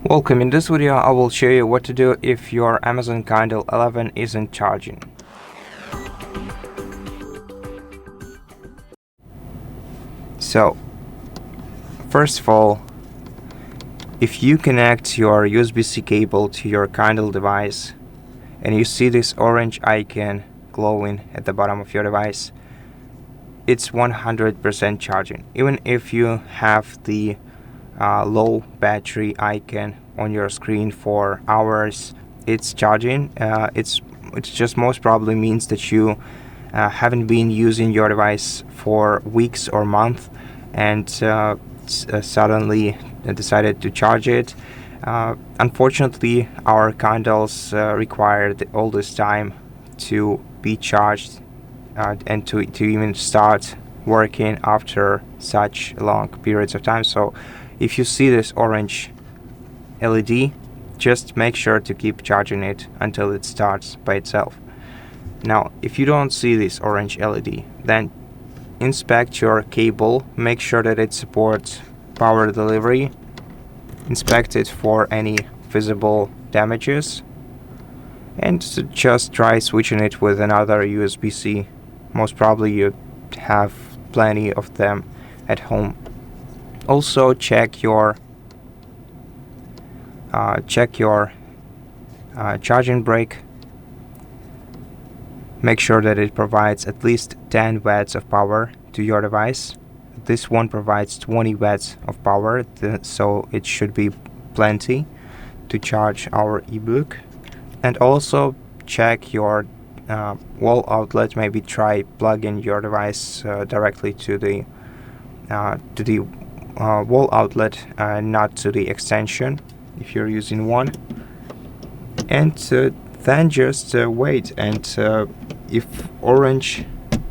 Welcome. In this video I will show you what to do if your Amazon Kindle 11 isn't charging. So first of all, if you connect your USB-C cable to your Kindle device and you see this orange icon glowing at the bottom of your device, it's 100% charging. Even if you have the low battery icon on your screen for hours, it's charging. It's just most probably means that you haven't been using your device for weeks or months and suddenly decided to charge it. Unfortunately, our Kindles require all this time to be charged and to even start working after such long periods of time. So if you see this orange LED, just make sure to keep charging it until it starts by itself. Now, if you don't see this orange LED, then inspect your cable, make sure that it supports power delivery, inspect it for any visible damages, and just try switching it with another USB-C. Most probably you have plenty of them at home. Also check your charging brick. Make sure that it provides at least 10 watts of power to your device. This one provides 20 watts of power, so it should be plenty to charge our ebook. And also check your wall outlet. Maybe try plugging your device directly to the wall outlet, not to the extension if you're using one. And then just wait, and if orange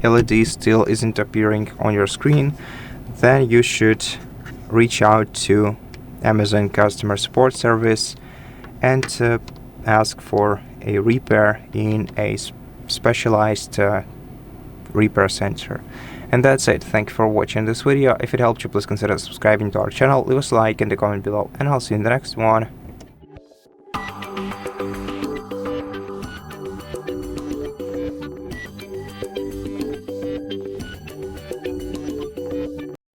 LED still isn't appearing on your screen, then you should reach out to Amazon customer support service and ask for a repair in a specialized repair center. And that's it. Thank you for watching this video. If it helped you, please consider subscribing to our channel, leave us a like and a comment below, and I'll see you in the next one.